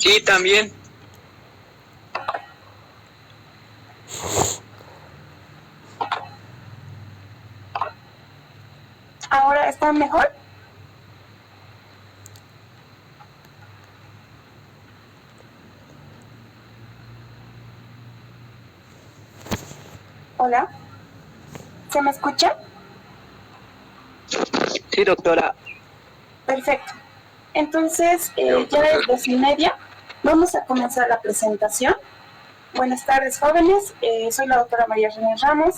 Sí, también. ¿Ahora está mejor? Hola, ¿se me escucha? Sí, doctora. Perfecto. Entonces, ya es 2:30. Vamos a comenzar la presentación. Buenas tardes, jóvenes. Soy la doctora María René Ramos.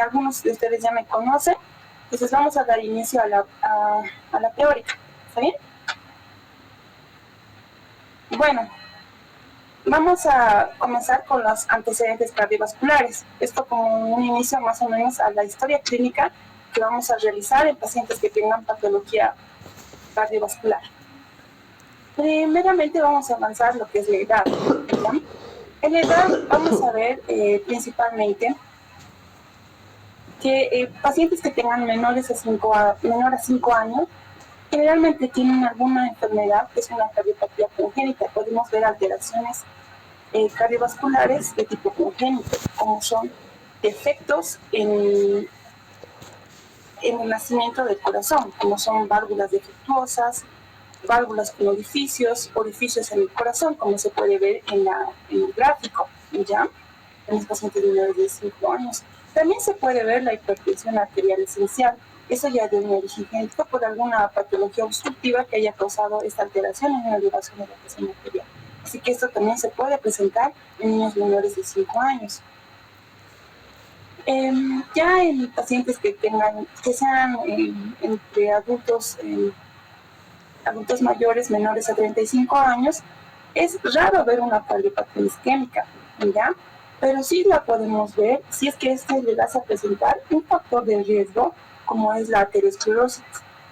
Algunos de ustedes ya me conocen. Entonces, vamos a dar inicio a la teórica. ¿Está bien? Bueno, vamos a comenzar con los antecedentes cardiovasculares. Esto como un inicio más o menos a la historia clínica que vamos a realizar en pacientes que tengan patología cardiovascular. Primeramente vamos a avanzar lo que es la edad. ¿Ya? En la edad vamos a ver principalmente que pacientes que tengan menor a 5 años generalmente tienen alguna enfermedad que es una cardiopatía congénita. Podemos ver alteraciones cardiovasculares de tipo congénito, como son defectos en el nacimiento del corazón, como son válvulas defectuosas, válvulas con orificios en el corazón, como se puede ver en el gráfico, ¿ya? En los pacientes menores de 5 años. También se puede ver la hipertensión arterial esencial. Eso ya de un origen genético por alguna patología obstructiva que haya causado esta alteración en la elevación de la presión arterial. Así que esto también se puede presentar en niños menores de 5 años. Ya en pacientes que sean entre adultos mayores, menores a 35 años, es raro ver una cardiopatía isquémica, ¿ya? Pero sí la podemos ver si es que este le vas a presentar un factor de riesgo, como es la aterosclerosis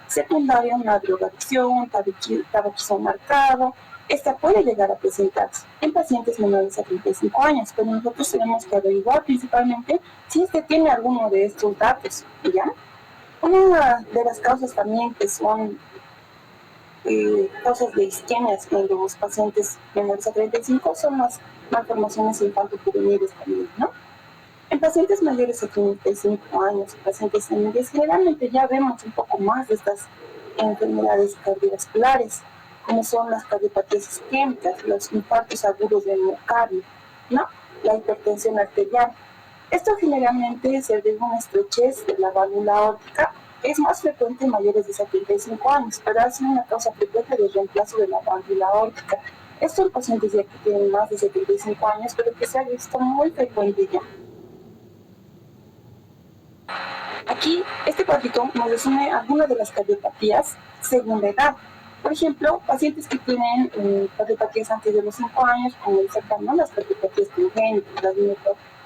secundaria, una drogadicción, tabaquismo marcado. Esta puede llegar a presentarse en pacientes menores a 35 años, pero nosotros tenemos que averiguar principalmente si es que tiene alguno de estos datos, ¿ya? Una de las causas también que son causas de isquemias en los pacientes menores a 35 son las malformaciones infanto-juveniles también, ¿no? En pacientes mayores a 35 años, pacientes senilles, generalmente ya vemos un poco más de estas enfermedades cardiovasculares, como son las cardiopatías isquémicas, los infartos agudos del miocardio, ¿no? La hipertensión arterial. Esto generalmente se debe a una estrechez de la válvula aórtica. Es más frecuente en mayores de 75 años, pero ha sido una causa frecuente de reemplazo de la válvula aórtica. Esto en pacientes ya que tienen más de 75 años, pero que se ha visto muy frecuente ya. Aquí, este cuadrito nos resume algunas de las cardiopatías según la edad. Por ejemplo, pacientes que tienen cardiopatías antes de los 5 años, como el cercano, las cardiopatías congénitas, las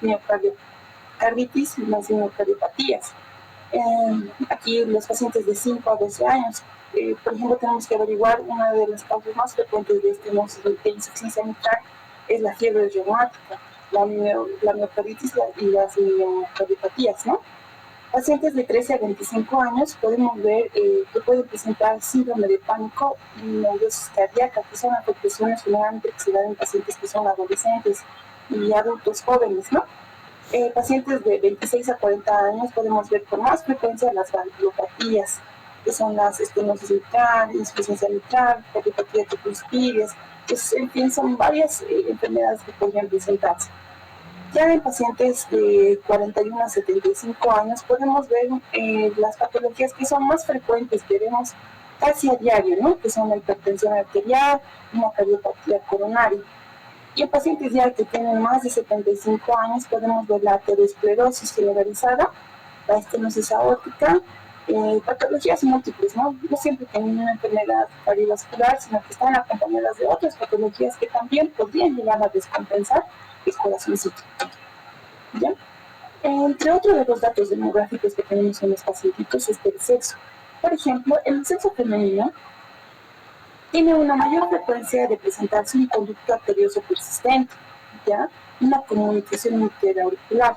miocarditis y las miocardiopatías. Aquí los pacientes de 5 a 12 años. Por ejemplo, tenemos que averiguar una de las causas más frecuentes de de insuficiencia mitral es la fiebre reumática, la miocarditis y las miocardiopatías, ¿no? Pacientes de 13 a 25 años podemos ver que pueden presentar síndrome de pánico y neurosis cardíaca, que son afectaciones generalmente que se dan en pacientes que son adolescentes y adultos jóvenes, ¿no? Pacientes de 26 a 40 años podemos ver con más frecuencia las valvulopatías, que son las estenosis mitral, insuficiencia mitral, cardiopatía tricuspidis, pues, en fin, son varias enfermedades que podrían presentarse. Ya en pacientes de 41 a 75 años podemos ver las patologías que son más frecuentes, que vemos casi a diario, ¿no? Que son la hipertensión arterial, una cardiopatía coronaria. Y en pacientes ya que tienen más de 75 años podemos ver la aterosclerosis generalizada, la estenosis aórtica, patologías múltiples, ¿no? No siempre tienen una enfermedad cardiovascular, sino que están acompañadas de otras patologías que también podrían llegar a descompensar el corazoncito. ¿Ya? Entre otros de los datos demográficos que tenemos en los pacientitos es el sexo. Por ejemplo, el sexo femenino tiene una mayor frecuencia de presentarse un conducto arterioso persistente, ¿ya? Una comunicación interauricular.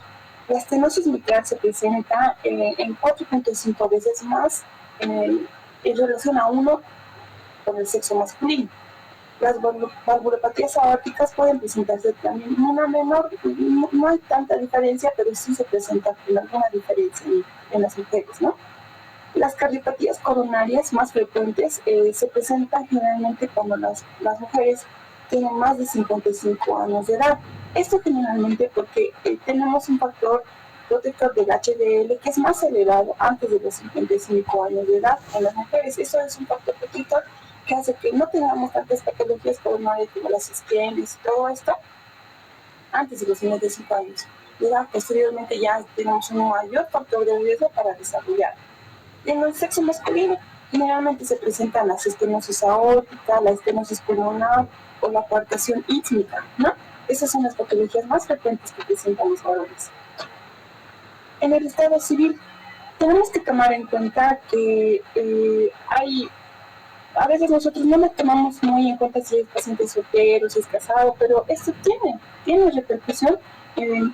La estenosis mitral se presenta en 4.5 veces más en relación a uno con el sexo masculino. Las valvulopatías aórticas pueden presentarse también una menor, no hay tanta diferencia, pero sí se presenta alguna diferencia en las mujeres, ¿no? Las cardiopatías coronarias más frecuentes se presentan generalmente cuando las mujeres tienen más de 55 años de edad. Esto generalmente porque tenemos un factor protector del HDL que es más elevado antes de los 55 años de edad en las mujeres. Eso es un factor protector que hace que no tengamos tantas patologías coronarias como las isquemias y todo esto antes de los 55 años. Ya posteriormente ya tenemos un mayor factor de riesgo para desarrollar. En el sexo masculino, generalmente se presentan la estenosis aórtica, la estenosis pulmonar o la coartación ítmica, ¿no? Esas son las patologías más frecuentes que presentan los varones. En el estado civil, tenemos que tomar en cuenta que a veces nosotros no nos tomamos muy en cuenta si es paciente soltero, si es casado, pero esto tiene repercusión,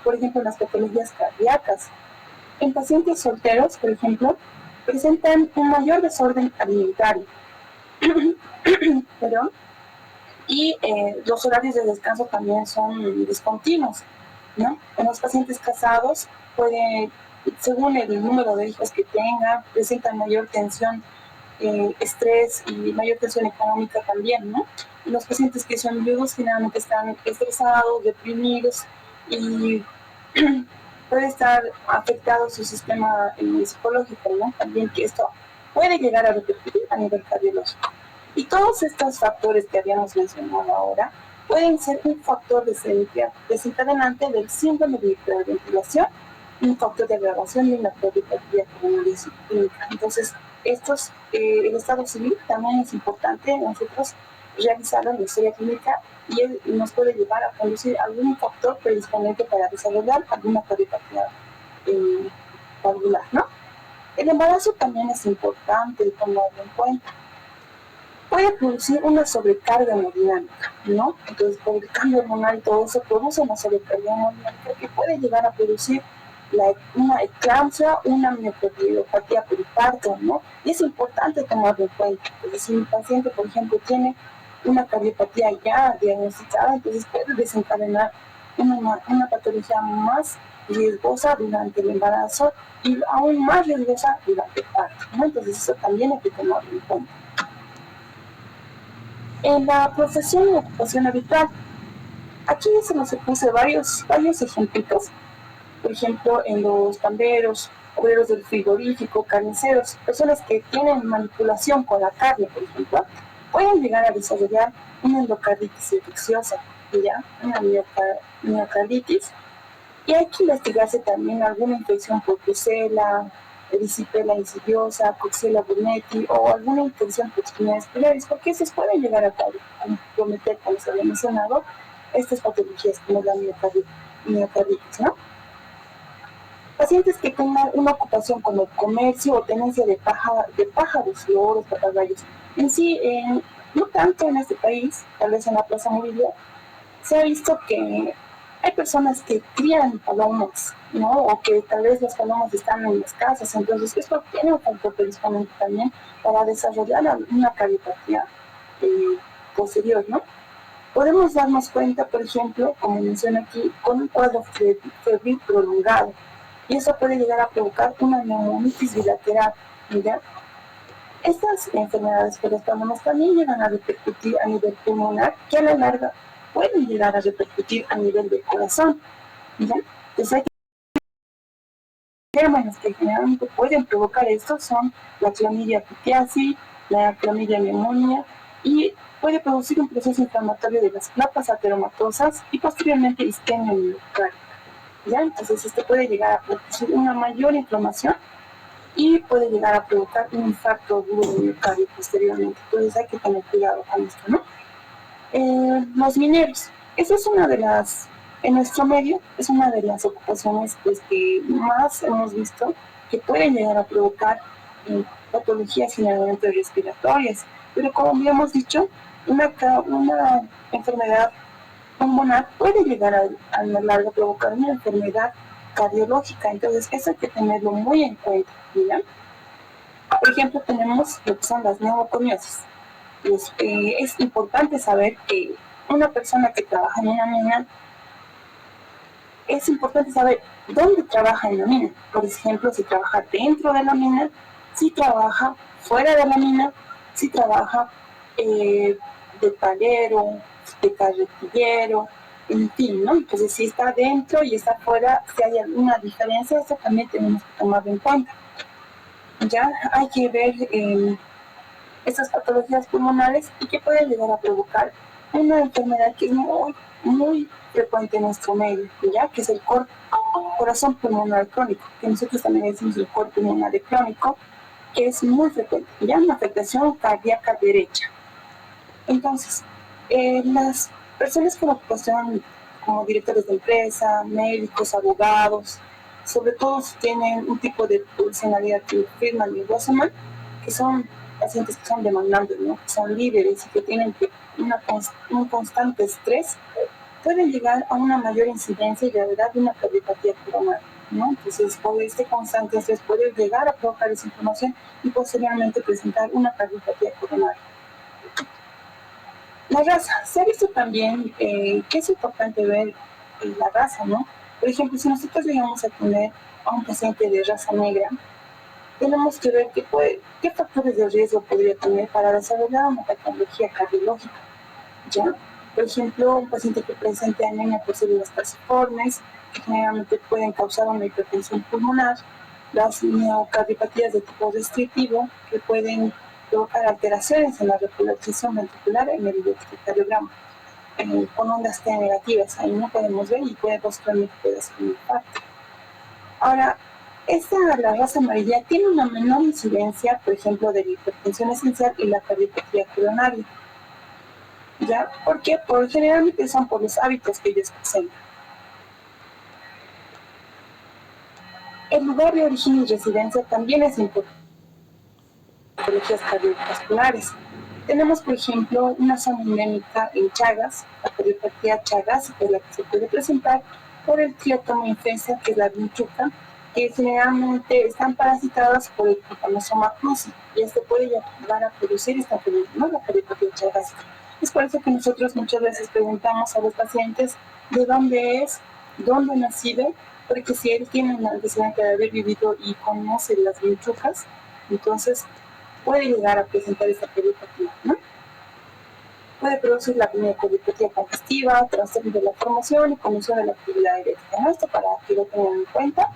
por ejemplo, en las patologías cardíacas. En pacientes solteros, por ejemplo, presentan un mayor desorden alimentario. Perdón. Y los horarios de descanso también son discontinuos, ¿no? En los pacientes casados según el número de hijos que tengan, presentan mayor tensión, estrés y mayor tensión económica también, ¿no? Y los pacientes que son viudos generalmente están estresados, deprimidos y puede estar afectado su sistema psicológico, ¿no? También que esto puede llegar a repercutir a nivel cardiológico. Y todos estos factores que habíamos mencionado ahora pueden ser un factor desencadenante del síndrome de hiperventilación, un factor de agravación de una cardiopatía coronaria clínica. Entonces, el estado civil también es importante nosotros realizarlo en la historia clínica y él nos puede llevar a conducir algún factor predisponente para desarrollar alguna cardiopatía valvular, ¿no? El embarazo también es importante tomarlo en cuenta. Puede producir una sobrecarga hemodinámica, ¿no? Entonces, por el cambio hormonal y todo eso produce una sobrecarga hemodinámica que puede llegar a producir una eclampsia, una miocardiopatía periparto, ¿no? Y es importante tomarlo en cuenta. Entonces, si un paciente, por ejemplo, tiene una cardiopatía ya diagnosticada, entonces puede desencadenar una patología más riesgosa durante el embarazo y aún más riesgosa durante el parto, ¿no? Entonces, eso también hay que tomarlo en cuenta. En la profesión y ocupación habitual, aquí se nos puse varios ejemplitos. Por ejemplo, en los tamberos, obreros del frigorífico, carniceros, personas que tienen manipulación con la carne, por ejemplo, pueden llegar a desarrollar una endocarditis infecciosa, ¿ya? Una miocarditis. Y hay que investigarse también alguna infección por Brucella, erisipela insidiosa, Coxiella burnetii o alguna infección por espinales pilares, porque esas pueden llegar a comprometer, como se había mencionado, estas patologías como la miocarditis, ¿no? Pacientes que tengan una ocupación como el comercio o tenencia de pájaros, loros, papagayos. En sí, no tanto en este país, tal vez en la Plaza Murillo, se ha visto que hay personas que crían palomas, ¿no? O que tal vez las palomas están en las casas, entonces esto tiene un factor predisponente también para desarrollar una cardiopatía posterior, ¿no? Podemos darnos cuenta, por ejemplo, como menciona aquí, con un cuadro febril prolongado, y eso puede llegar a provocar una neumonitis bilateral, ¿ya? Estas enfermedades por las palomas también llegan a repercutir a nivel pulmonar, que a la larga pueden llegar a repercutir a nivel del corazón, ¿ya? Entonces hay gérmenes que generalmente pueden provocar esto son la clamidia pityasi, la clamidia pneumonia, y puede producir un proceso inflamatorio de las plapas ateromatosas y posteriormente isquemia miocárdica, ¿ya? Entonces esto puede llegar a producir una mayor inflamación y puede llegar a provocar un infarto agudo de miocardio posteriormente. Entonces hay que tener cuidado con esto, ¿no? Los mineros, esa es una de las, en nuestro medio, es una de las ocupaciones pues, que más hemos visto que pueden llegar a provocar patologías generalmente respiratorias, pero como habíamos dicho, una enfermedad pulmonar puede llegar a la larga provocar una enfermedad cardiológica, entonces eso hay que tenerlo muy en cuenta, ¿ya? Por ejemplo, tenemos lo que son las neumoconiosis. Pues, es importante saber que una persona que trabaja en una mina, es importante saber dónde trabaja en la mina. Por ejemplo, si trabaja dentro de la mina, si trabaja fuera de la mina, si trabaja de palero, de carretillero, en fin, ¿no? Entonces, si está dentro y está fuera, si hay alguna diferencia, eso también tenemos que tomarlo en cuenta. Ya hay que ver estas patologías pulmonares y que pueden llegar a provocar una enfermedad que es muy frecuente en nuestro medio, ya que es el corazón pulmonar crónico, que nosotros también decimos el cor pulmonar crónico, que es muy frecuente, ya una afectación cardíaca derecha. Entonces, las personas con ocupación como directores de empresa, médicos, abogados, sobre todo si tienen un tipo de personalidad que Friedman y Roseman, que son pacientes que son demandantes, ¿no? Que son líderes y que tienen un constante estrés, pueden llegar a una mayor incidencia y gravedad de una cardiopatía coronaria, ¿no? Entonces, por este constante estrés puede llegar a provocar esa inflamación y posteriormente presentar una cardiopatía coronaria. La raza, se ha visto también que es importante ver la raza, ¿no? Por ejemplo, si nosotros llegamos a tener a un paciente de raza negra, tenemos que ver qué factores de riesgo podría tener para desarrollar una patología cardiológica, ¿ya? Por ejemplo, un paciente que presente anemia por células calciformes, que generalmente pueden causar una hipertensión pulmonar, las miocardiopatías de tipo restrictivo, que pueden provocar alteraciones en la repolarización ventricular en el electrocardiograma, con ondas T negativas, ahí no podemos ver y puede posteriormente ser un infarto. Ahora, la raza amarilla tiene una menor incidencia, por ejemplo, de la hipertensión esencial y la cardiopatía coronaria. ¿Ya? ¿Por qué? Porque generalmente son por los hábitos que ellos presentan. El lugar de origen y residencia también es importante en patologías cardiovasculares. Tenemos, por ejemplo, una zona endémica en Chagas, la cardiopatía chagásica, que es la que se puede presentar por el Cliotoma infesia, que es la vinchuca, que generalmente están parasitadas por el Trypanosoma cruzi, y este puede llevar a producir esta enfermedad, ¿no? La cardiopatía chagásica. Es por eso que nosotros muchas veces preguntamos a los pacientes de dónde es, dónde ha nacido, porque si él tiene un antecedente de haber vivido y conoce las vinchucas, entonces puede llegar a presentar esta cardiopatía, ¿no? Puede producir la cardiopatía congestiva, trastorno de la formación y conmoción de la actividad eléctrica, ¿no? Esto para que lo tengan en cuenta.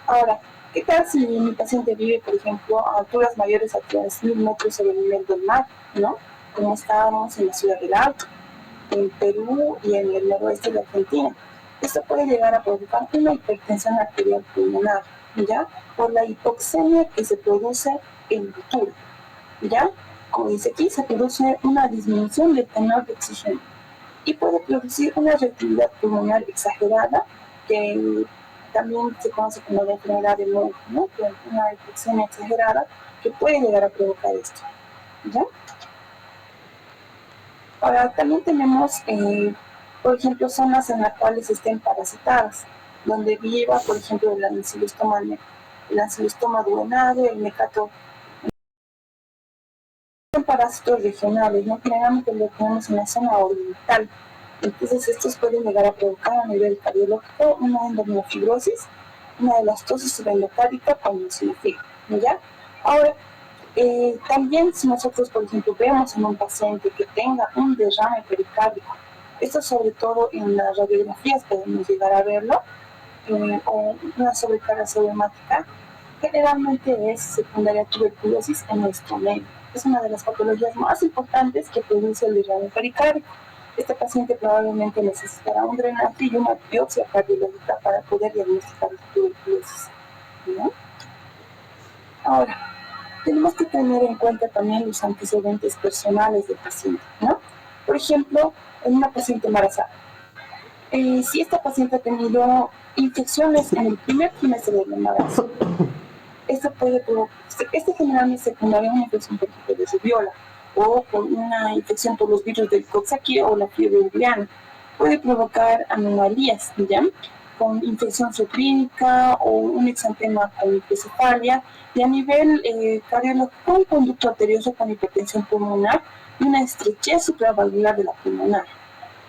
Ahora, ¿qué tal si mi paciente vive, por ejemplo, a alturas mayores a 3.000 metros sobre el nivel del mar, ¿no? Como estábamos en la Ciudad del Alto, en Perú y en el noroeste de Argentina? Esto puede llegar a provocar una hipertensión arterial pulmonar, ¿ya? Por la hipoxemia que se produce en ruptura, ¿ya? Como dice aquí, se produce una disminución del tenor de oxígeno y puede producir una reactividad pulmonar exagerada, que también se conoce como la enfermedad de Monk, ¿no? Una hipoxemia exagerada que puede llegar a provocar esto, ¿ya? Ahora, también tenemos, por ejemplo, zonas en las cuales estén parasitadas, donde viva, por ejemplo, el ancilostoma duonario, el mecato. Son parásitos regionales, ¿no? Generalmente lo tenemos en la zona oriental. Entonces, estos pueden llegar a provocar a nivel cardiológico una endomiofibrosis, una elastosis subendocárdica con eosinofil, ¿ya? Ahora, también si nosotros, por ejemplo, vemos en un paciente que tenga un derrame pericárdico, esto sobre todo en las radiografías podemos llegar a verlo, o una sobrecarga subheumática, generalmente es secundaria a tuberculosis en nuestro medio. Es una de las patologías más importantes que produce el derrame pericárdico. Este paciente probablemente necesitará un drenaje y una biopsia cardiológica para poder diagnosticar la tuberculosis, ¿no? Ahora, tenemos que tener en cuenta también los antecedentes personales del paciente, ¿no? Por ejemplo, en una paciente embarazada, si esta paciente ha tenido infecciones en el primer trimestre del embarazo, este generalmente es secundaria a una infección por ejemplo de rubiola o con una infección por los virus del Coxsackie o la fiebre urbiana. Puede provocar anomalías, ¿ya? Con infección subclínica o un exantema con microcefalia, y a nivel cardiológico, un conducto arterioso con hipertensión pulmonar y una estrechez supravalvular de la pulmonar.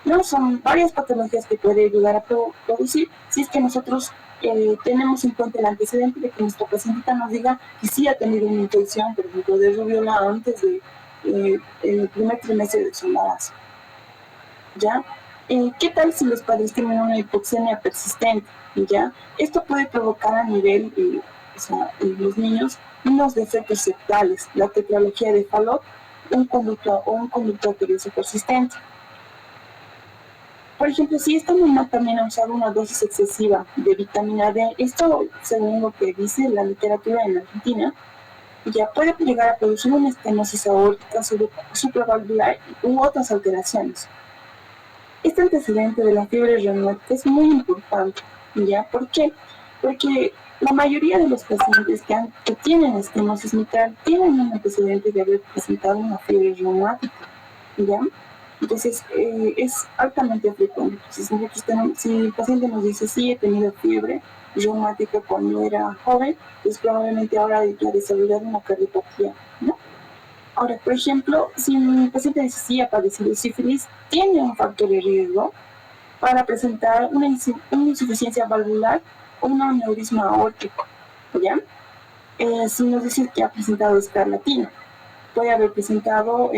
No, son varias patologías que puede llegar a producir si es que nosotros tenemos en cuenta el antecedente de que nuestra pacientita nos diga que sí ha tenido una infección, por ejemplo, de rubiola antes de el primer trimestre de su embarazo. ¿Ya? ¿Qué tal si los padres tienen una hipoxemia persistente? ¿Ya? Esto puede provocar a nivel, en los niños, unos defectos septales, la tetralogía de Fallot, un conducto arterioso persistente. Por ejemplo, si esta mamá también ha usado una dosis excesiva de vitamina D, esto según lo que dice la literatura en Argentina, ya puede llegar a producir una estenosis aórtica supravalvular u otras alteraciones. Este antecedente de la fiebre reumática es muy importante, ¿ya? ¿Por qué? Porque la mayoría de los pacientes que tienen estenosis mitral tienen un antecedente de haber presentado una fiebre reumática, ¿ya? Entonces, es altamente frecuente. Si el paciente nos dice, sí, he tenido fiebre reumática cuando era joven, pues probablemente ahora ya desarrollar una cardiopatía, ¿no? Ahora, por ejemplo, si un paciente dice, sí, ha padecido sífilis, tiene un factor de riesgo para presentar una insuficiencia valvular o un aneurisma aórtico, ¿ya? Si nos dice que ha presentado escarlatina, puede haber presentado,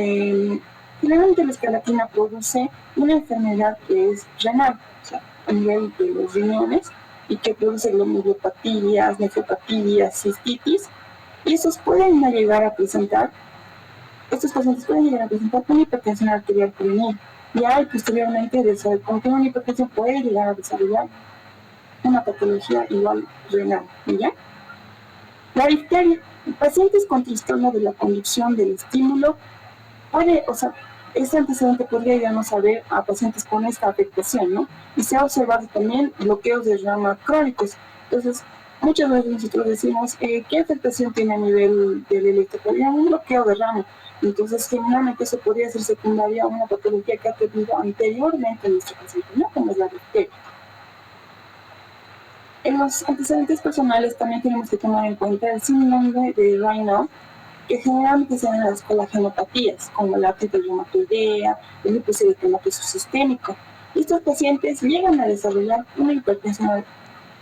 generalmente la escarlatina produce una enfermedad que es renal, o sea, a nivel de los riñones, y que produce glomerulopatías, nefropatías, cistitis, y estos pacientes pueden llegar a presentar una hipertensión arterial juvenil, y posteriormente, como tiene una hipertensión, puede llegar a desarrollar una patología igual renal, ¿ya? La difteria. Pacientes con trastorno de la conducción del estímulo este antecedente podría llegarnos a ver a pacientes con esta afectación, ¿no? Y se ha observado también bloqueos de rama crónicos. Entonces, muchas veces nosotros decimos, ¿qué afectación tiene a nivel del electrocardiograma? Un bloqueo de rama. Entonces, generalmente eso podría ser secundaria a una patología que ha tenido anteriormente en nuestro paciente, ¿no? Como es la difteria. En los antecedentes personales también tenemos que tomar en cuenta el síndrome de Raynaud, que generalmente se dan las colagenopatías, como la artritis reumatoidea, el lupus eritematoso sistémico. Estos pacientes llegan a desarrollar una hipertensión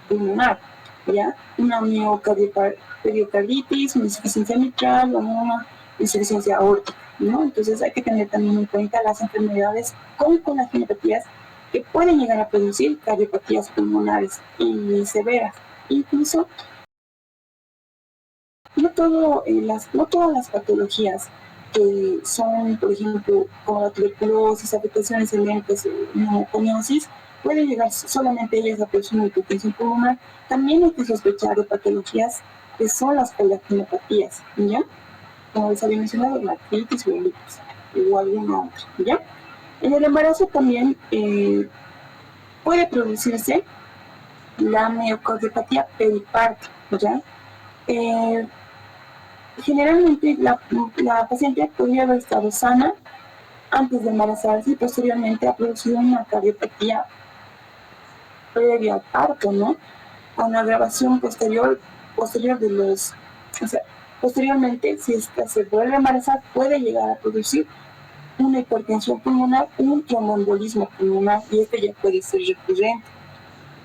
pulmonar, ¿ya? Una miocardioperiocarditis, una insuficiencia mitral o una insuficiencia aórtica, ¿no? Entonces hay que tener también en cuenta las enfermedades con colagenopatías que pueden llegar a producir cardiopatías pulmonares y severas. Incluso no todas las patologías que son, por ejemplo, como la tuberculosis, afectaciones eléctricas, neumoconiosis, pueden llegar solamente ellas a producir una hipertensión pulmonar. También hay que sospechar de patologías que son las colagenopatías, ¿ya? Como les había mencionado, la artritis o el lupus, o alguna otra, ¿ya? En el embarazo también puede producirse la miocardiopatía periparto, ¿ya? Generalmente la paciente podría haber estado sana antes de embarazarse y posteriormente ha producido una cardiopatía previa al parto, ¿no? A una agravación posterior de los... O sea, posteriormente, si esta se vuelve a embarazar, puede llegar a producir una hipertensión pulmonar, un tromboembolismo pulmonar, y este ya puede ser recurrente.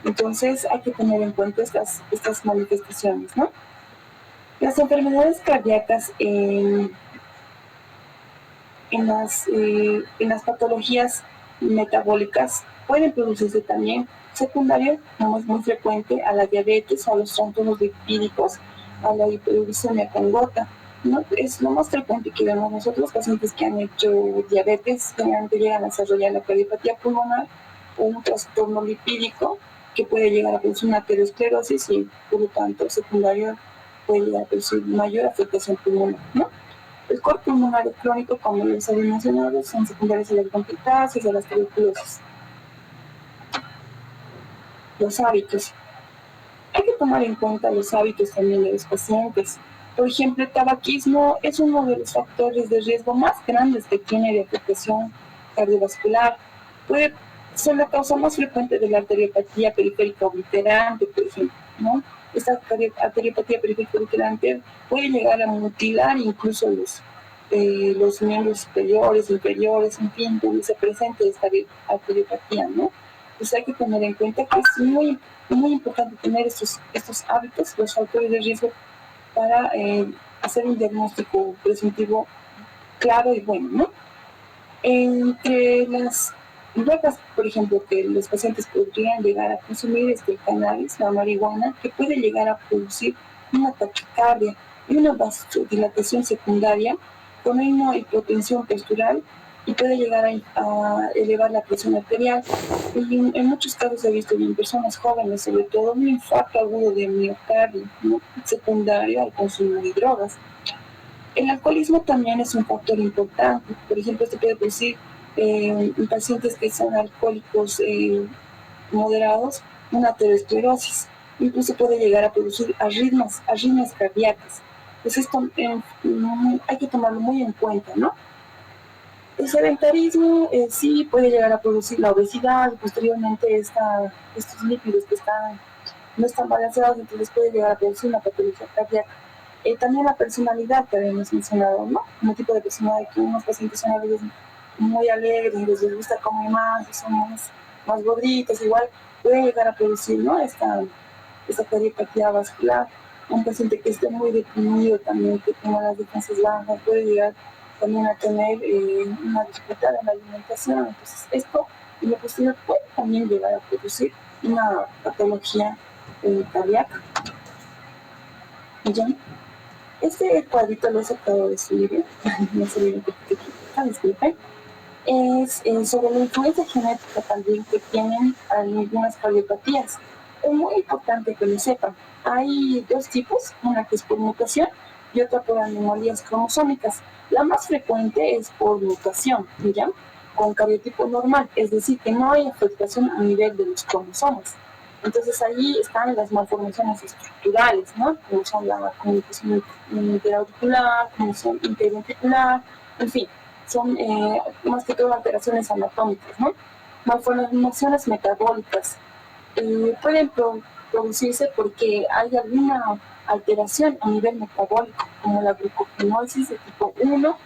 Entonces hay que tener en cuenta estas manifestaciones, ¿no? Las enfermedades cardíacas en las patologías metabólicas pueden producirse también secundario, como es muy frecuente, a la diabetes, a los trastornos lipídicos, a la hiperuricemia con gota, ¿no? Es lo más frecuente que vemos nosotros. Pacientes que han hecho diabetes generalmente llegan a desarrollar la cardiopatía pulmonar o un trastorno lipídico que puede llegar a producir una aterosclerosis y, por lo tanto, secundario puede llegar a producir mayor afectación pulmonar, ¿no? El cor pulmonar crónico, como les había mencionado, son secundarios a las bronquiectasias y a las tuberculosis. Los hábitos. Hay que tomar en cuenta los hábitos también de los pacientes. Por ejemplo, el tabaquismo es uno de los factores de riesgo más grandes que tiene de afectación cardiovascular. Puede ser la causa más frecuente de la arteriopatía periférica obliterante, por ejemplo, ¿no? Esta arteriopatía periférica obliterante puede llegar a mutilar incluso los miembros superiores, inferiores, en fin, donde se presente esta arteriopatía, ¿no? Pues hay que tener en cuenta que es muy importante tener estos hábitos, los factores de riesgo, para hacer un diagnóstico presuntivo claro y bueno, ¿no? Entre las drogas, por ejemplo, que los pacientes podrían llegar a consumir el cannabis, la marihuana, que puede llegar a producir una taquicardia y una vasodilatación secundaria con una hipotensión postural y puede llegar a elevar la presión arterial. Y en muchos casos he visto en personas jóvenes, sobre todo, un infarto agudo de miocardio, ¿no?, secundario al consumo de drogas. El alcoholismo también es un factor importante. Por ejemplo, esto puede producir en pacientes que son alcohólicos moderados una aterosclerosis. Incluso puede llegar a producir arritmias cardíacas. Pues esto hay que tomarlo muy en cuenta, ¿no? El sedentarismo sí puede llegar a producir la obesidad y posteriormente estos lípidos que no están balanceados, entonces puede llegar a producir una patología cardíaca. También la personalidad que habíamos mencionado, ¿no? Un tipo de personalidad que unos pacientes son a veces muy alegres, les gusta comer más, son más gorditos, igual puede llegar a producir, ¿no?, esta cardiopatía vascular. Un paciente que esté muy deprimido también, que tenga las defensas bajas, puede llegar también a tener una dificultad en la alimentación. Entonces, esto en lo posterior puede también llegar a producir una patología cardíaca. ¿Ya? Este cuadrito lo he sacado de su libro, no se ve un poquito, disculpen. Es sobre la influencia genética también que tienen algunas cardiopatías. Es muy importante que lo sepan. Hay dos tipos, una que es por mutación y otra por anomalías cromosómicas. La más frecuente es por mutación, ¿ya?, con cariotipo normal, es decir, que no hay afectación a nivel de los cromosomas. Entonces ahí están las malformaciones estructurales, ¿no?, como son la comunicación interauricular, comunicación interventricular, en fin, son más que todo alteraciones anatómicas, ¿no? Malformaciones metabólicas pueden producirse porque hay alguna alteración a nivel metabólico, como la glucogenosis de tipo 1,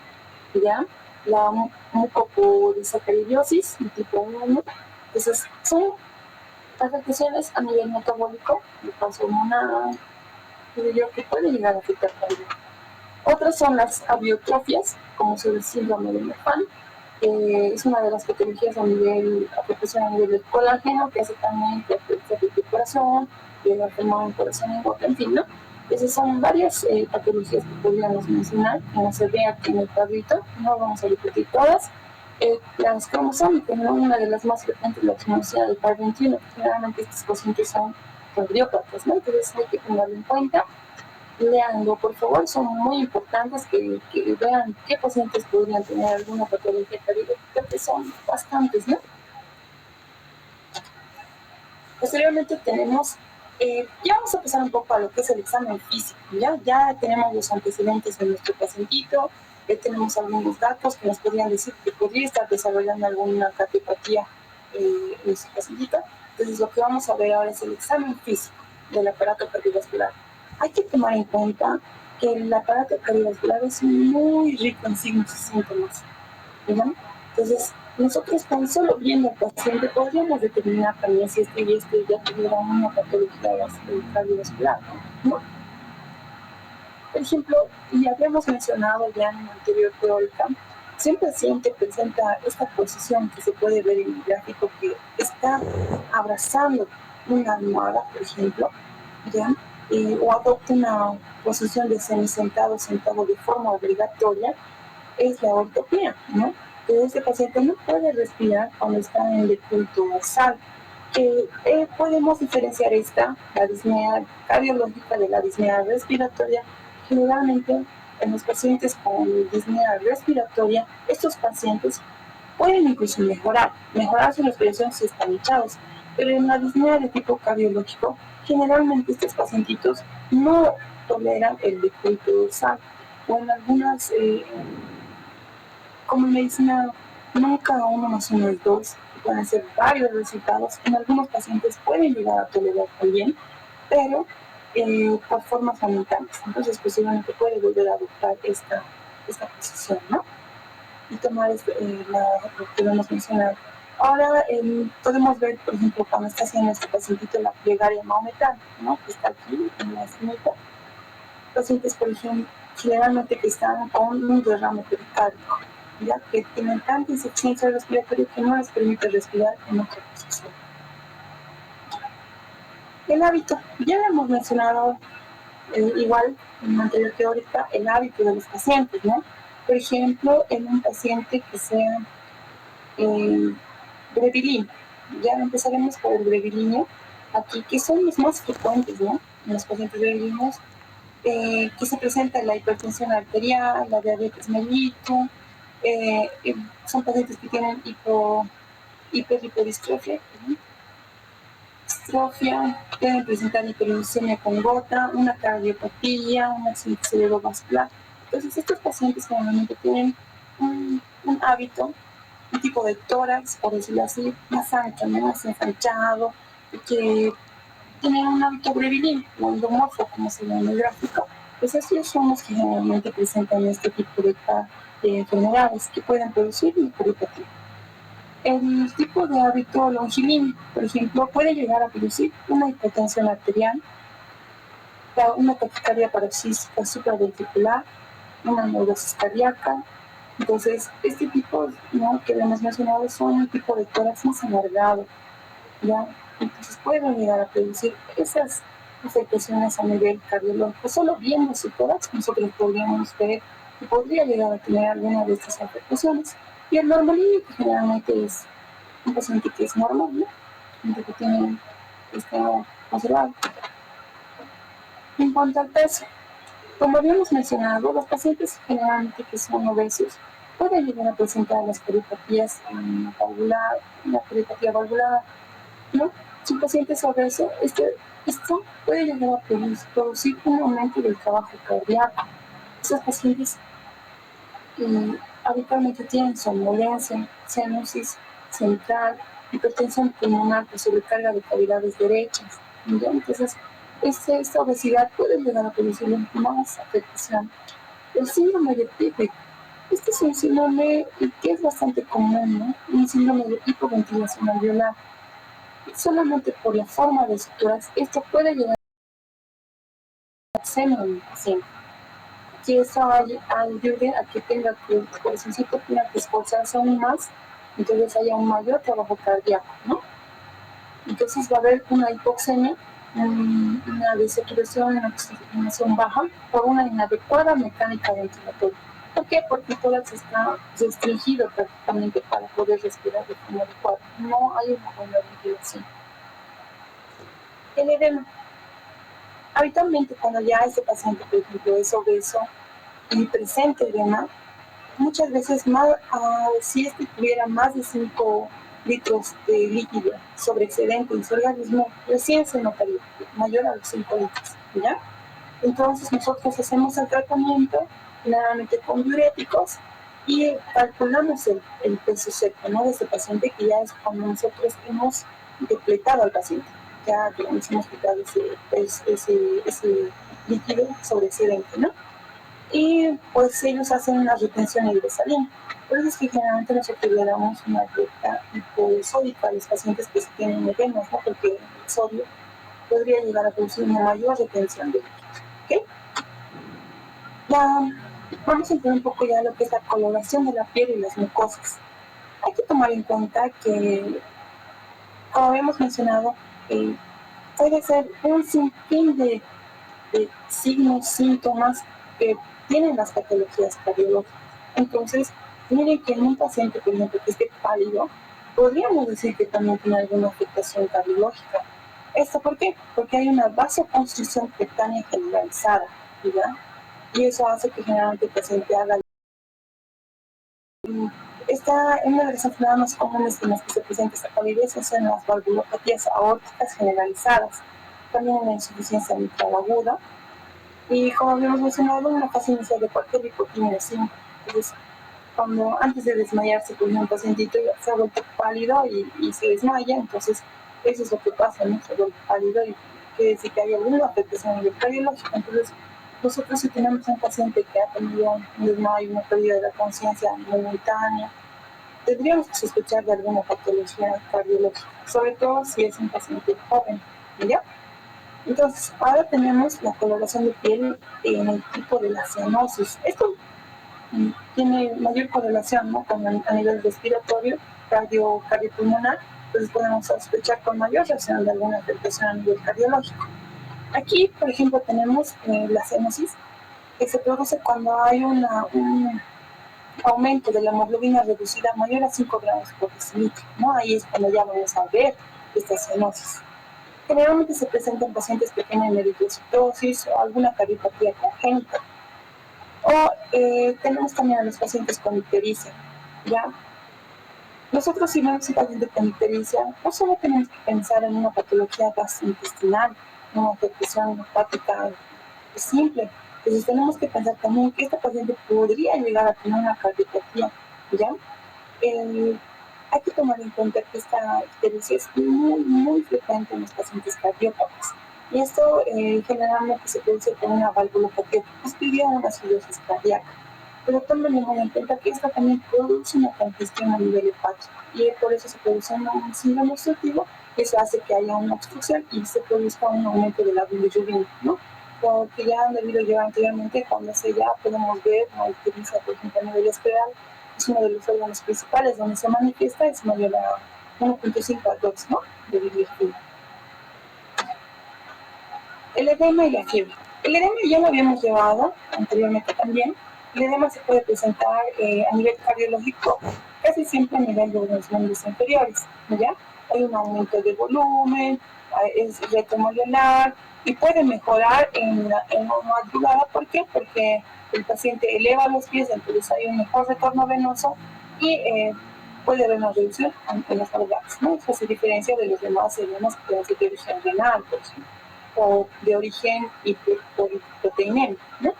¿ya?, la mucopolisacaridosis de tipo 1. Entonces, son afectaciones a nivel metabólico, de causa hormonal, que puede llegar a afectar también. Otras son las abiotrofias, como es el síndrome de Marfan, es una de las patologías afectación a nivel del colágeno, que hace también que afecte el corazón, llega a formar un corazón engorda, en fin, ¿no? Esas son varias patologías que podríamos mencionar, como se ve aquí en el cuadrito, no vamos a repetir todas. Las cromosómicas, ¿no?, una de las más frecuentes, la cromosoma del par 21, generalmente estos pacientes son cardiópatas, ¿no? Entonces hay que tenerlo en cuenta. Leanlo, por favor, son muy importantes que vean qué pacientes podrían tener alguna patología cardíaca, que son bastantes, ¿no? Posteriormente tenemos, ya vamos a pasar un poco a lo que es el examen físico, ya tenemos los antecedentes de nuestro pacientito, tenemos algunos datos que nos podrían decir que podría estar desarrollando alguna cardiopatía en nuestro pacientito. Entonces lo que vamos a ver ahora es el examen físico del aparato cardiovascular. Hay que tomar en cuenta que el aparato cardiovascular es muy rico en signos y síntomas, ¿verdad? Entonces, nosotros tan solo viendo al paciente podríamos determinar también si este y este ya tuviera una patología cardiovascular, ¿no? Por ejemplo, y habíamos mencionado ya en el anterior teórica, si un paciente presenta esta posición que se puede ver en el gráfico, que está abrazando una almohada, por ejemplo, ¿ya?, o adopta una posición de semisentado, sentado de forma obligatoria, es la ortopía, ¿no? Que este paciente no puede respirar cuando está en decúbito dorsal. Podemos diferenciar la disnea cardiológica, de la disnea respiratoria. Generalmente, en los pacientes con disnea respiratoria, estos pacientes pueden incluso mejorar su respiración si están hinchados, pero en la disnea de tipo cardiológico, generalmente estos pacientitos no toleran el decúbito dorsal, o en algunas, como medicina, nunca 1+1=2, pueden ser varios resultados. En algunos pacientes pueden llegar a tolerar también, pero por formas lamentables. Entonces, posiblemente puede volver a adoptar esta posición, ¿no? Y tomar lo que hemos mencionado. Ahora podemos ver, por ejemplo, cuando está haciendo este pacientito la plegaria maometana, ¿no? Que está aquí en la esquinita. Pacientes, por ejemplo, generalmente que están con un derrame pericárdico, ya que tienen tanta insuficiencia respiratoria que no les permite respirar en otra posición. El hábito, ya hemos mencionado igual en la anterior teórica, el hábito de los pacientes, ¿no? Por ejemplo, en un paciente que sea brevilíneo, ya empezaremos por el brevilíneo, aquí que son los más frecuentes, ¿no? En los pacientes brevilíneos, que se presenta la hipertensión arterial, la diabetes mellitus, son pacientes que tienen hiperlipodistrofia, pueden presentar hiperuricemia con gota, una cardiopatía, un accidente cerebrovascular. Entonces, estos pacientes generalmente tienen un hábito, un tipo de tórax, por decirlo así, más ancho, ¿no? Más ensanchado, que tienen un hábito brevilíneo, o endomorfo, como se llama en el gráfico. Pues estos son los que generalmente presentan este tipo de enfermedades que pueden producir hiperipatía. El tipo de hábito longilíneo, por ejemplo, puede llegar a producir una hipotensión arterial, una taquicardia paroxística supraventricular, una neurosis cardíaca. Entonces, este tipo, ¿no?, que hemos mencionado son un tipo de tórax más alargado, ¿ya? Entonces pueden llegar a producir esas afectaciones a nivel cardiológico. Solo viendo su tórax, nosotros podríamos ver que podría llegar a tener alguna de estas afectaciones. Y el normalillo, que generalmente es un paciente que es normal, ¿no? Que tiene, está conservado. En cuanto al peso, como habíamos mencionado, los pacientes generalmente que son obesos pueden llegar a presentar las peripatías valvular, la peripatía valvular, ¿no? Si un paciente es obeso, esto puede llegar a producir un aumento del trabajo cardíaco. Estos pacientes habitualmente tienen somnolencia, cianosis central, hipertensión pulmonar por sobrecarga de cavidades derechas, ¿ya? Entonces, esta obesidad puede llegar a producir más afectación. El síndrome de Pickwick, este es un síndrome que es bastante común, ¿no? Un síndrome de hipoventilación alveolar. Solamente por la forma de estructuras, esto puede llegar a ser en el paciente. Que eso ayude a que tenga que, el corazoncito tenga que esforzarse aún más, entonces haya un mayor trabajo cardíaco, ¿no? Entonces va a haber una hipoxemia, una desaturación, una oxigenación baja por una inadecuada mecánica ventilatoria. ¿Por qué? Porque el tórax está restringido prácticamente para poder respirar de forma adecuada. No hay una buena ventilación. El edema. Habitualmente cuando ya este paciente, por ejemplo, es obeso y presenta edema, muchas veces si tuviera más de 5 litros de líquido sobre excedente en su organismo, recién se notaría mayor a los 5 litros, ¿ya? Entonces nosotros hacemos el tratamiento generalmente con diuréticos y calculamos el peso seco, ¿no?, de este paciente, que ya es cuando nosotros hemos depletado al paciente, ya digamos, hemos quitado ese líquido sobre excedente, ¿no? Y pues ellos hacen una retención hidrosalina. Por eso es que generalmente nosotros le damos una dieta hiposódica a los pacientes que tienen edemas, ¿no?, porque el sodio podría llegar a producir una mayor retención de líquidos. ¿Okay? Vamos a entrar un poco ya a lo que es la coloración de la piel y las mucosas. Hay que tomar en cuenta que, como habíamos mencionado, puede ser un sinfín de signos, síntomas que tienen las patologías cardiológicas. Entonces, miren que en un paciente, por ejemplo, que esté pálido, podríamos decir que también tiene alguna afectación cardiológica. ¿Esto por qué? Porque hay una vasoconstricción cutánea generalizada, ¿ya? Y eso hace que generalmente el paciente haga... Una de las enfermedades más comunes en las que se presenta esta palidez es en las valvulopatías aórticas generalizadas, también en la insuficiencia mitral aguda, y como habíamos mencionado, una fase inicial de cualquier hipotimia 5. Entonces, antes de desmayarse, por ejemplo, un pacientito se ha vuelto pálido y se desmaya, entonces eso es lo que pasa, ¿no? Se vuelve pálido y quiere decir que hay alguna afectación cardiológica. Entonces, nosotros si tenemos un paciente que ha tenido un desmayo, una pérdida de la conciencia momentánea, tendríamos que sospechar de alguna patología cardiológica, sobre todo si es un paciente joven, ¿ya? Entonces, ahora tenemos la coloración de piel en el tipo de la cianosis. Esto tiene mayor correlación, ¿no?, con a nivel respiratorio, cardiopulmonar, entonces podemos sospechar con mayor razón de alguna afectación a nivel cardiológico. Aquí, por ejemplo, tenemos la cianosis, que se produce cuando hay un aumento de la hemoglobina reducida mayor a 5 gramos por decilitro, ¿no? Ahí es cuando ya vamos a ver esta cianosis. Generalmente se presenta en pacientes que tienen eritrocitosis o alguna cardiopatía congénita. O tenemos también a los pacientes con ictericia, ¿ya? Nosotros si vemos un paciente con ictericia, no solo tenemos que pensar en una patología gastrointestinal, una afectación hepática simple. Entonces tenemos que pensar también que este paciente podría llegar a tener una cardiopatía, ¿ya? Hay que tomar en cuenta que esta ictericia es muy frecuente en los pacientes cardiópatas. Y esto generalmente se produce con una valvulopatía cuspidia o una cirrosis cardíaca. Pero tomen muy en cuenta que esto también produce una congestión a nivel hepático. Y por eso se produce un síndrome obstructivo, que eso hace que haya una obstrucción y se produzca un aumento de la bilirrubina, ¿no? Porque ya han debido llevar anteriormente, cuando se ya podemos ver la ictericia, por ejemplo, a nivel escleral, es uno de los órganos principales donde se manifiesta, es mayor a 1.5 a 2, ¿no?, de bilirrubina. El edema y la fiebre. El edema ya lo habíamos llevado anteriormente también. El edema se puede presentar a nivel cardiológico casi siempre a nivel de los miembros inferiores, ¿ya? Hay un aumento de volumen, es retromolecular y puede mejorar en la madrugada. ¿Por qué? Porque el paciente eleva los pies, entonces hay un mejor retorno venoso y puede haber una reducción en las madrugadas, ¿no? Eso se diferencia de los demás edemas que pueden ser de origen renal, por ejemplo, o de origen proteinémico, ¿no?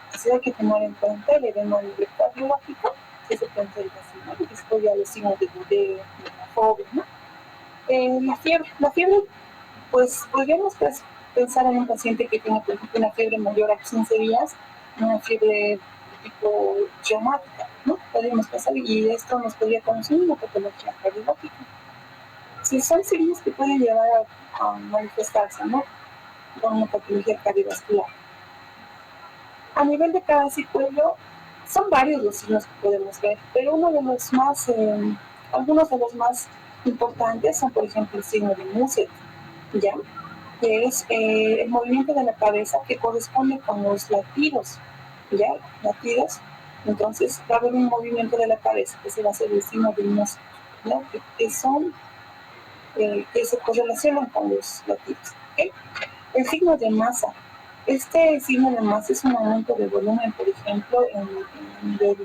Entonces hay que tener en cuenta el edema cardiológico, que se puede ser así, ¿no? Y después ya los signos de la fobia, ¿no? La fiebre, pues podríamos pensar en un paciente que tiene, por ejemplo, una fiebre mayor a 15 días, una fiebre tipo reumática, ¿no? Podríamos pensar, y esto nos podría conocer una patología cardiológica. Si son signos que pueden llevar a manifestarse, ¿no?, con una patología cardiovascular. A nivel de cabeza y cuello, son varios los signos que podemos ver, pero uno de los más, algunos de los más importantes son, por ejemplo, el signo de Muset, ¿ya?, que es el movimiento de la cabeza que corresponde con los latidos, ¿ya? Latidos. Entonces va a haber un movimiento de la cabeza, que se va a hacer el signo de Muset, ¿ya?, que son, que se correlacionan con los latidos, ¿okay? El signo de masa. Este signo de masa es un aumento de volumen, por ejemplo, en de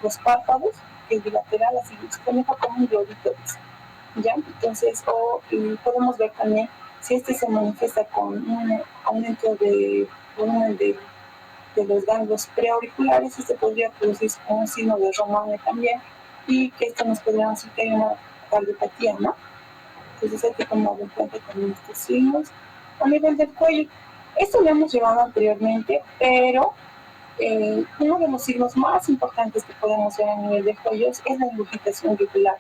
los párpados, que es bilateral, así se coneja como un globito, ¿ya? Entonces, podemos ver también si este se manifiesta con un aumento de volumen de los ganglios preauriculares, este podría producirse con un signo de Romagne también, y que esto nos podría decir que hay una cardiopatía, ¿no? Entonces hay que tomar en cuenta también estos signos. A nivel del cuello, esto lo hemos llevado anteriormente, pero uno de los signos más importantes que podemos ver a nivel de cuello es la ingurgitación auricular,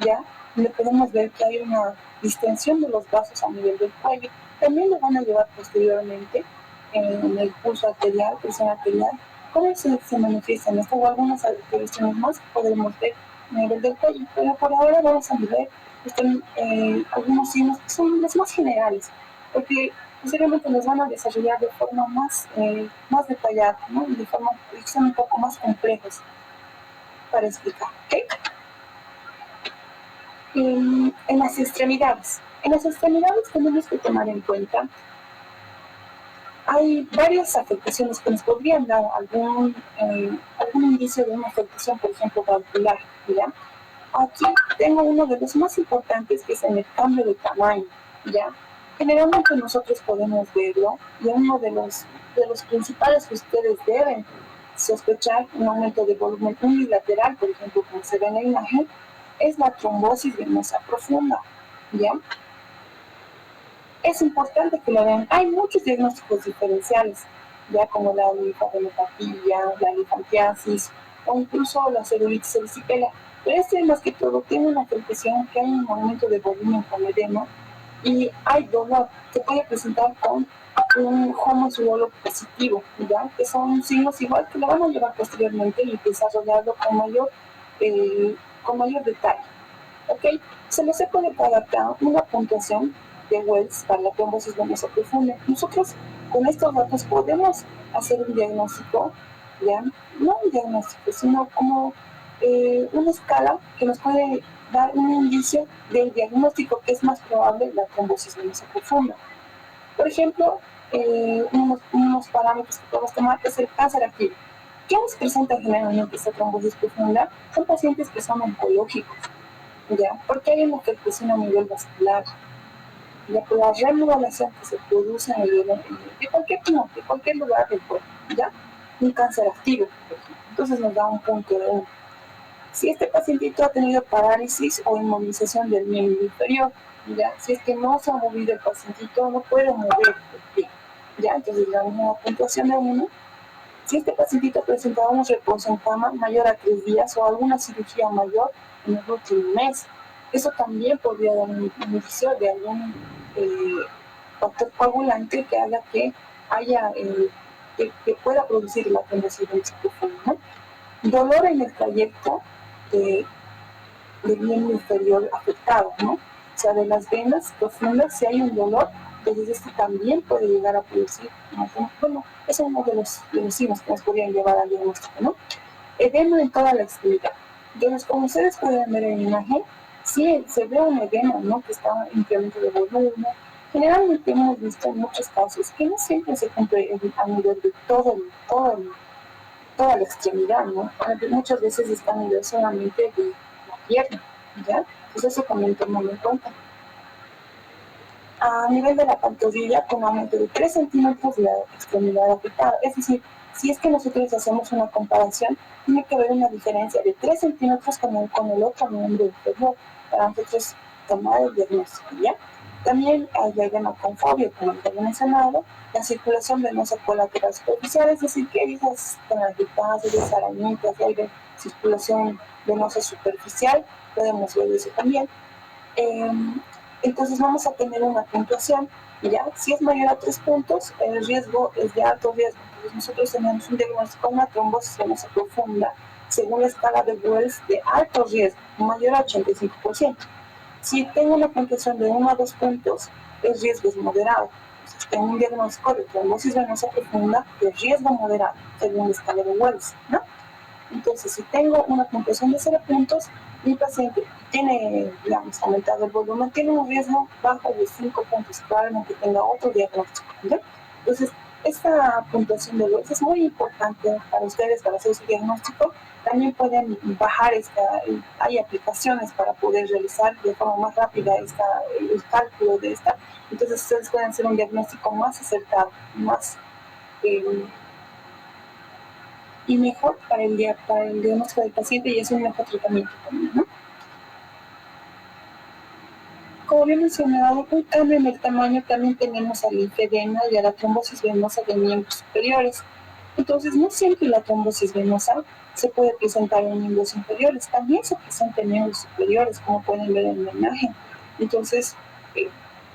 ¿ya? Donde podemos ver que hay una distensión de los vasos a nivel del cuello. También lo van a llevar posteriormente en el pulso arterial, presión arterial. ¿Cómo se manifiestan estas o algunas alteraciones más que podemos ver a nivel del cuello? Pero por ahora vamos a ver algunos signos que son los más generales, porque posiblemente nos van a desarrollar de forma más detallada, ¿no?, de forma que son un poco más complejos para explicar, ¿okay? En las extremidades. En las extremidades tenemos que tomar en cuenta, hay varias afectaciones que nos podrían dar algún indicio de una afectación, por ejemplo, valvular, ¿ya? Aquí tengo uno de los más importantes, que es en el cambio de tamaño, ¿ya? Generalmente nosotros podemos verlo, y uno de los principales que ustedes deben sospechar, un aumento de volumen unilateral, por ejemplo, como se ve en la imagen, es la trombosis venosa profunda, ¿ya? es importante que lo vean. Hay muchos diagnósticos diferenciales, ya como la linfadenopatía, la linfangiasis o incluso la celulitis erisipela. Pero este más que todo tiene una afectación que hay un aumento de volumen con edema y hay dolor que puede presentar con un homozuolo positivo, ¿ya? Que son signos igual que lo van a llevar posteriormente y desarrollarlo con mayor detalle. ¿Ok? Se les puede adaptar una puntuación de Wells para la trombosis venosa profunda. Nosotros con estos datos podemos hacer un diagnóstico, ¿ya? No un diagnóstico, sino como una escala que nos puede dar un indicio del diagnóstico que es más probable la trombosis venosa profunda. Por ejemplo, unos parámetros que podemos tomar es el cáncer activo. ¿Quiénes presentan generalmente esta trombosis profunda? Son pacientes que son oncológicos, ¿ya? Porque hay una afectación a nivel vascular, ya por la remodelación que se produce a nivel de cualquier tumor, de cualquier lugar del cuerpo, ¿ya? Un cáncer activo, por ejemplo. Entonces nos da un punto de 1. Si este pacientito ha tenido parálisis o inmovilización del miembro inferior, ¿ya? Si es que no se ha movido el pacientito, no puede mover el pie, ¿ya? Entonces le damos una puntuación de 1. Si este pacientito presenta un reposo en cama mayor a 3 días o alguna cirugía mayor en el último mes, eso también podría dar un indicio de algún factor coagulante que haga que haya, que pueda producir la trombosis profunda, ¿no? Dolor en el trayecto del miembro inferior afectado, ¿no? O sea, de las venas profundas, si hay un dolor, entonces esto también puede llegar a producir, bueno, es uno de los signos que nos podrían llevar al diagnóstico, ¿no? Edema en toda la extremidad. Entonces, como ustedes pueden ver en la imagen, sí se ve un edema, ¿no? Que está en incremento de volumen. Generalmente hemos visto en muchos casos que no siempre se cumple a nivel de toda la extremidad, ¿no? Muchas veces está a nivel solamente de la pierna, ¿ya? Entonces eso también tomarlo en cuenta. A nivel de la pantorrilla, con aumento de 3 centímetros de la extremidad afectada. Es decir, si es que nosotros hacemos una comparación, tiene que haber una diferencia de 3 centímetros con el otro miembro inferior para nosotros tomar el diagnóstico, ¿ya? También hay edema con fobia, como ya había mencionado, la circulación venosa colateral superficial, es decir, que esas telangiectasias, esas arañitas, hay de circulación venosa superficial, podemos ver eso también. Entonces vamos a tener una puntuación, ¿ya? Si es mayor a 3 puntos, el riesgo es de alto riesgo. Entonces nosotros tenemos un diagnóstico de una trombosis venosa profunda según la escala de Wells de alto riesgo, mayor a 85%. Si tengo una puntuación de 1 a 2 puntos, el riesgo es moderado. Entonces tengo un diagnóstico de trombosis venosa profunda de riesgo moderado según la escala de Wells, ¿no? Entonces, si tengo una puntuación de 0 puntos, mi paciente tiene, digamos, aumentado el volumen, tiene un riesgo bajo de 5 puntos, probablemente tenga otro diagnóstico, ¿ya? Entonces, esta puntuación de Wells es muy importante para ustedes, para hacer su diagnóstico. También pueden bajar hay aplicaciones para poder realizar de forma más rápida el cálculo de esta. Entonces, ustedes pueden hacer un diagnóstico más acertado, más y mejor para el diagnóstico del paciente y es un mejor tratamiento también, ¿no? Como bien mencionado, un cambio en el tamaño también tenemos al linfedema y a la trombosis venosa de miembros superiores. Entonces, no siempre la trombosis venosa se puede presentar en miembros inferiores, también se presenta en miembros superiores, como pueden ver en la imagen. Entonces,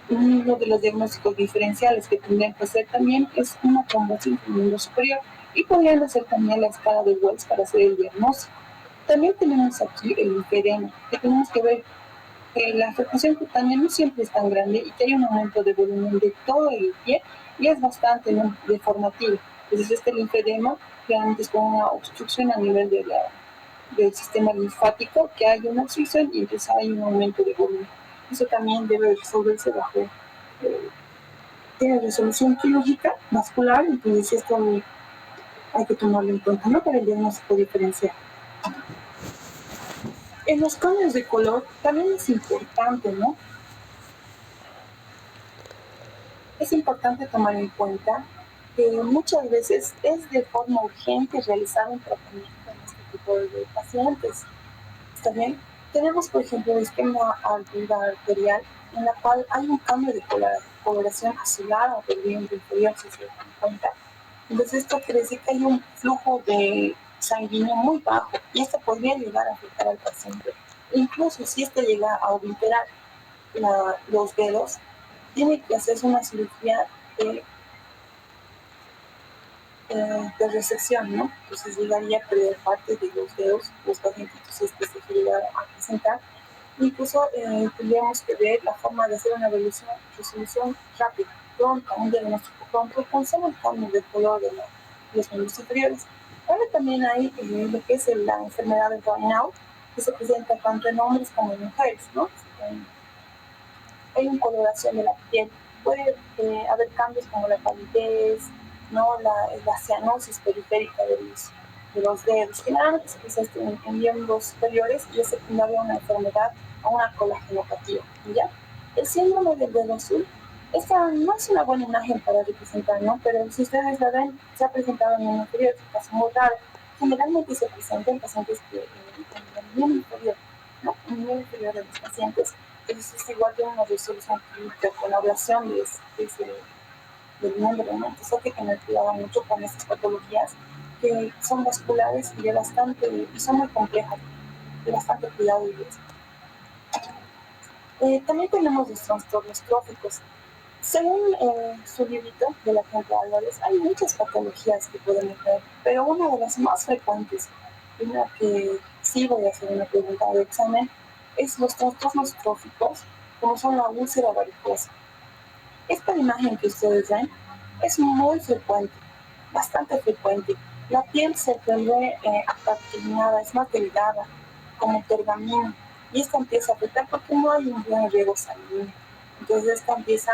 uno de los diagnósticos diferenciales que tendrían que hacer también es una trombosis en miembro superior y podrían hacer también la escala de Wells para hacer el diagnóstico. También tenemos aquí el linfedema, que tenemos que ver que la afectación cutánea no siempre es tan grande y que hay un aumento de volumen de todo el pie y es bastante, ¿no?, deformativo. Entonces este linfedema realmente es como una obstrucción a nivel del sistema linfático, que hay una obstrucción y entonces hay un aumento de volumen. Eso también debe resolverse bajo, tiene resolución quirúrgica vascular, entonces esto hay que tomarlo en cuenta, ¿no?, para el diagnóstico diferencial. En los cambios de color también es importante, ¿no? Es importante tomar en cuenta que muchas veces es de forma urgente realizar un tratamiento en este tipo de pacientes. ¿Está bien? Tenemos, por ejemplo, el esquema arterial, en la cual hay un cambio de coloración azulada del miembro inferior, si se dan cuenta. Entonces, esto quiere decir que hay un flujo de sanguíneo muy bajo y esto podría llegar a afectar al paciente. Incluso si este llega a obliterar los dedos, tiene que hacerse una cirugía de, de resección, ¿no? Entonces llegaría a perder parte de los dedos, los pacientes, si es que se llega a presentar. Incluso tendríamos que ver la forma de hacer una resolución rápida, pronta, un diagnóstico pronto, con solo el cambio de color de los miembros superiores. Ahora también hay lo que es la enfermedad de Raynaud, que se presenta tanto en hombres como en mujeres, ¿no? Hay una coloración de la piel, puede haber cambios como la palidez, ¿no? la cianosis periférica de los dedos, generalmente se presenta en miembros superiores y es secundaria a una enfermedad, a una colagenopatía, ¿ya? El síndrome del dedo azul, esta no es una buena imagen para representar, ¿no? Pero si ustedes la ven, se ha presentado en miembro inferior, es un caso muy raro. Generalmente se presenta en pacientes que en el miembro inferior, ¿no? En el miembro inferior de los pacientes. Entonces es igual que una resolución clínica con ablación del miembro, ¿no? Entonces hay que tener cuidado mucho con estas patologías que son vasculares y son muy complejas, de bastante cuidado y riesgo. También tenemos los trastornos tróficos. Según su librito de la gente Álvarez, hay muchas patologías que podemos ver, pero una de las más frecuentes, y una que sí voy a hacer una pregunta de examen, es los trastornos tróficos, como son la úlcera varicosa. Esta imagen que ustedes ven es muy frecuente, bastante frecuente. La piel se vuelve acartonada, es más delgada, como pergamino, y esta empieza a afectar porque no hay un buen riego sanguíneo. Entonces esta empieza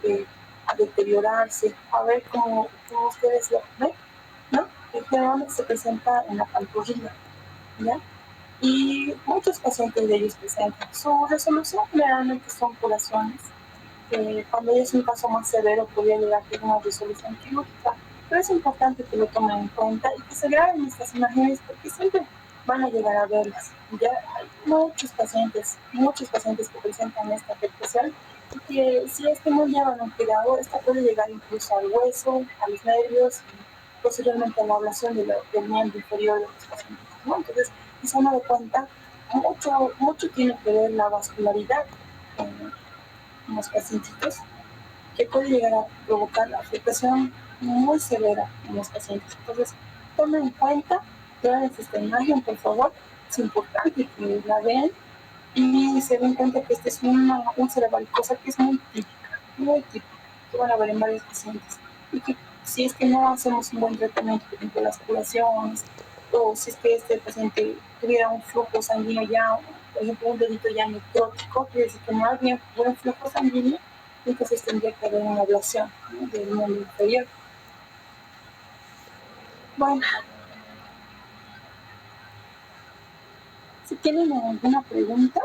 eh, a deteriorarse, a ver como ustedes lo ven, ¿no? Que generalmente se presenta en la pantorrilla, ¿ya? Y muchos pacientes de ellos presentan. Su resolución generalmente son curaciones. Cuando es un caso más severo podría llegar a tener una resolución quirúrgica, pero es importante que lo tomen en cuenta y que se graben estas imágenes porque siempre van a llegar a verlas. Ya hay muchos pacientes que presentan esta afectación y que si es que no llevan un cuidado, esta puede llegar incluso al hueso, a los nervios y posteriormente a la ablación del miembro inferior de los pacientes, ¿no? Entonces, si se han dado cuenta, mucho tiene que ver la vascularidad en los pacientitos, que puede llegar a provocar afectación muy severa en los pacientes. Entonces, tomen en cuenta, vean esta imagen, por favor. Es importante que la vean y se den cuenta que esta es una úlcera varicosa que es muy típica, que van a ver en varios pacientes. Y que si es que no hacemos un buen tratamiento, por ejemplo, las curaciones, o si es que este paciente tuviera un flujo sanguíneo ya, por ejemplo, un dedito ya necrótico, quiere decir que no hay bien buen flujo sanguíneo, entonces tendría que haber una ablación, ¿no? Del miembro inferior. Bueno, si tienen alguna pregunta,